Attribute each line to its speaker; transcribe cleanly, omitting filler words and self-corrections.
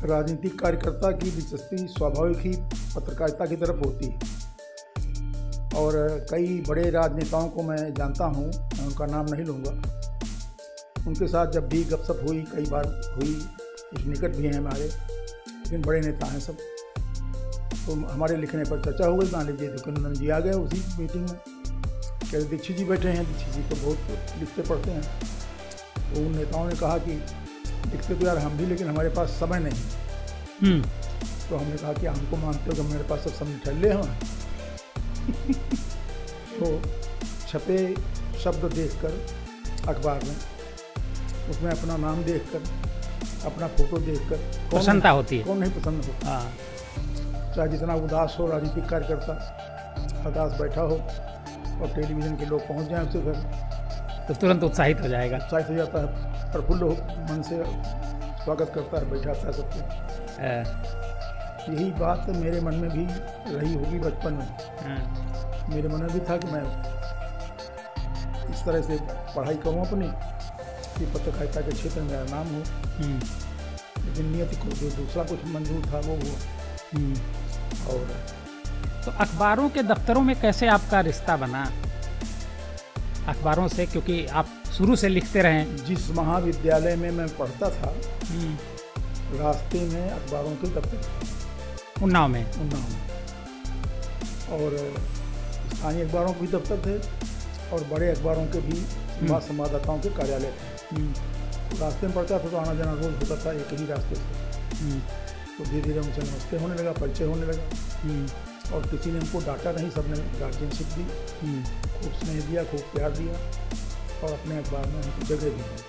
Speaker 1: राजनीतिक कार्यकर्ता की दिलचस्पी स्वाभाविक ही पत्रकारिता की तरफ होती है और कई बड़े राजनेताओं को मैं जानता हूँ, मैं उनका नाम नहीं लूँगा। उनके साथ जब भी गपशप हुई, कई बार हुई, कुछ निकट भी हैं हमारे, लेकिन बड़े नेता हैं सब। तो हमारे लिखने पर चर्चा हो गई। मान लीजिए दुखनंदन जी आ गए उसी मीटिंग में, कहते दीक्षित जी बैठे हैं, दीक्षित जी तो बहुत लिखते पढ़ते हैं। तो उन नेताओं ने कहा कि लिखते तो यार हम भी, लेकिन हमारे पास समय नहीं। तो हमने कहा कि हमको मानते हो कि मेरे पास सब समय ठल्ले हों। तो छपे शब्द देखकर अखबार में, उसमें अपना नाम देखकर, अपना फोटो देखकर
Speaker 2: प्रसन्नता होती है।
Speaker 1: कौन नहीं पसंद होता?
Speaker 2: हाँ,
Speaker 1: चाहे जितना उदास हो राजनीतिक कार्यकर्ता, उदास बैठा हो और टेलीविज़न के लोग पहुंच जाएं उससे घर,
Speaker 2: तो तुरंत उत्साहित हो जाएगा,
Speaker 1: उत्साहित हो जाता है, प्रफुल्ल हो मन से स्वागत करता है, बैठाता है सबको। यही बात मेरे मन में भी रही होगी बचपन में। मेरे मन में भी था कि मैं इस तरह से पढ़ाई करूँ अपनी, कि पत्रकारिता के क्षेत्र में मेरा नाम हो, लेकिन नियति को जो दूसरा कुछ मंजूर था वो हुआ। और
Speaker 2: तो अखबारों के दफ्तरों में कैसे आपका रिश्ता बना अखबारों से, क्योंकि आप शुरू से लिखते रहे?
Speaker 1: जिस महाविद्यालय में मैं पढ़ता था, रास्ते में अखबारों के दफ्तर,
Speaker 2: उन्नाव में।
Speaker 1: और स्थानीय अखबारों के भी दफ्तर थे और बड़े अखबारों के भी संवाददाताओं के कार्यालय थे। रास्ते में पढ़ता था तो आना जाना रोज होता था एक ही रास्ते से। तो धीरे धीरे उनसे नमस्ते होने लगा, परिचय होने लगा, और किसी ने हमको डांटा नहीं, सबने गार्जियनशिप दी, खूब स्नेह दिया, खूब प्यार दिया और अपने अखबार में हमको जगह भी दी।